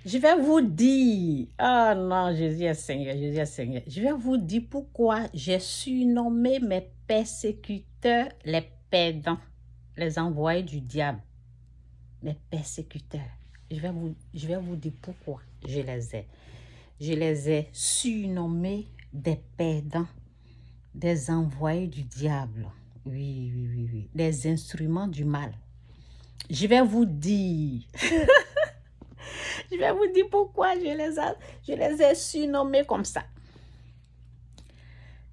Je vais vous dire, oh non, Jésus est Seigneur, Jésus est Seigneur. Je vais vous dire pourquoi j'ai surnommé mes persécuteurs les perdants, les envoyés du diable, mes persécuteurs. Je vais vous dire pourquoi je les ai surnommés des perdants, des envoyés du diable. Oui. Des instruments du mal. Je vais vous dire. Je vais vous dire pourquoi je les ai surnommés comme ça.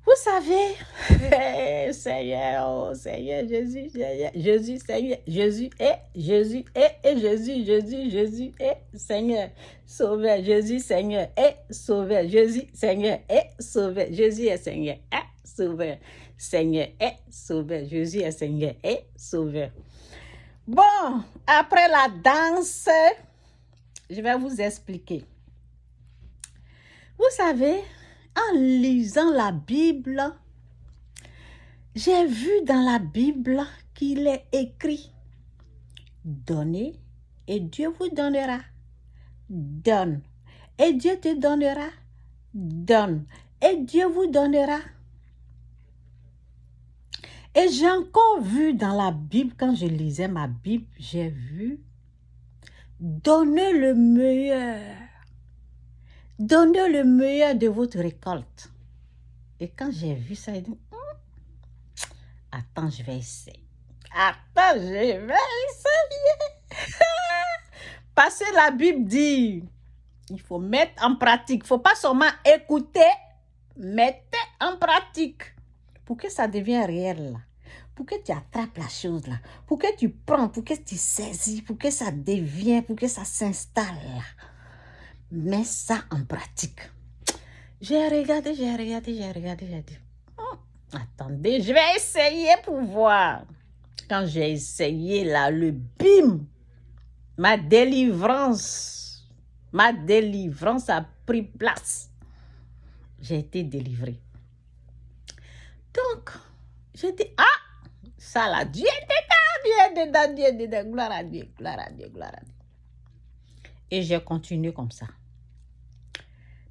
Vous savez, Seigneur, oh Seigneur, Jésus, Seigneur, Jésus, Seigneur, Jésus est Jésus, Seigneur, Sauveur, Jésus, Seigneur, est Sauveur, Jésus, Seigneur, est Sauveur, Jésus est Seigneur, est Sauveur, Seigneur, est Sauveur, Jésus est Seigneur, est Sauveur. Bon, après la danse, je vais vous expliquer. Vous savez, en lisant la Bible, j'ai vu dans la Bible qu'il est écrit « Donnez et Dieu vous donnera. Donne et Dieu te donnera. Donne et Dieu vous donnera. » Et j'ai encore vu dans la Bible, quand je lisais ma Bible, j'ai vu « Donnez le meilleur. Donnez le meilleur de votre récolte. » Et quand j'ai vu ça, j'ai dit, attends, je vais essayer. Attends, je vais essayer. Parce que la Bible dit, il faut mettre en pratique. Il ne faut pas seulement écouter, mettez en pratique. Pour que ça devienne réel, là. Pour que tu attrapes la chose, là. Pour que tu prends, pour que tu saisis, pour que ça devienne, pour que ça s'installe, là. Mets ça en pratique. J'ai regardé, j'ai dit, attendez, je vais essayer pour voir. Quand j'ai essayé là, le bim, ma délivrance a pris place. J'ai été délivrée. Donc, j'ai dit, ça là, Dieu est dedans, gloire à Dieu. Et j'ai continué comme ça.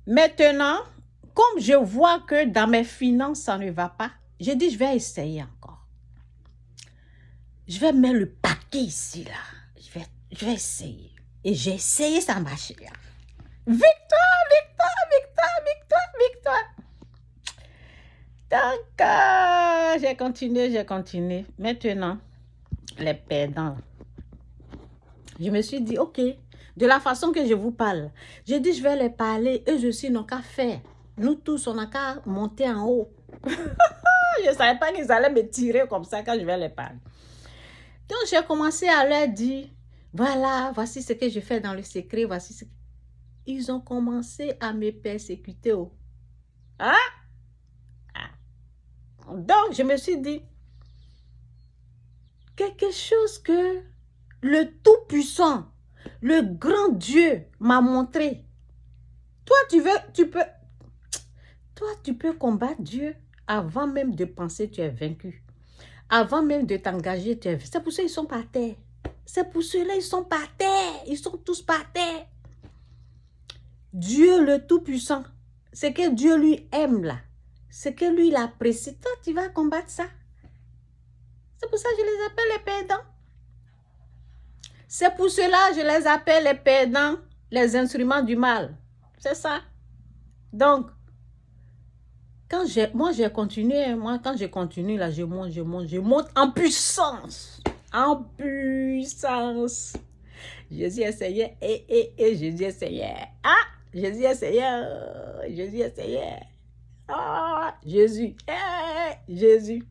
Maintenant, comme je vois que dans mes finances, ça ne va pas, j'ai dit, je vais essayer encore. Je vais mettre le paquet ici, là. Je vais essayer. Et j'ai essayé, ça marche. Victoire. Donc, j'ai continué. Maintenant, les perdants. Je me suis dit, ok, de la façon que je vous parle, j'ai dit, je vais les parler. Eux aussi n'ont qu'à faire. Nous tous, on n'a qu'à monter en haut. Je ne savais pas qu'ils allaient me tirer comme ça quand je vais les parler. Donc, j'ai commencé à leur dire, voilà, voici ce que je fais dans le secret, voici ce que... Ils ont commencé à me persécuter. Donc, je me suis dit, quelque chose que le Tout-Puissant, le grand Dieu m'a montré. Toi, tu peux combattre Dieu avant même de penser que tu es vaincu. Avant même de t'engager, tu es vaincu. C'est pour ça qu'ils sont par terre. C'est pour cela ils sont par terre. Ils sont tous par terre. Dieu le Tout-Puissant, ce que Dieu lui aime là, ce que lui il apprécie, toi tu vas combattre ça. C'est pour ça que je les appelle les perdants. C'est pour cela que je les appelle les perdants, les instruments du mal. C'est ça. Donc, quand j'ai continué, quand je continue là, je monte en puissance. En puissance. Jésus est Seigneur et Jésus est Seigneur. Jésus est Seigneur. Jésus est Seigneur. Jésus. Jésus.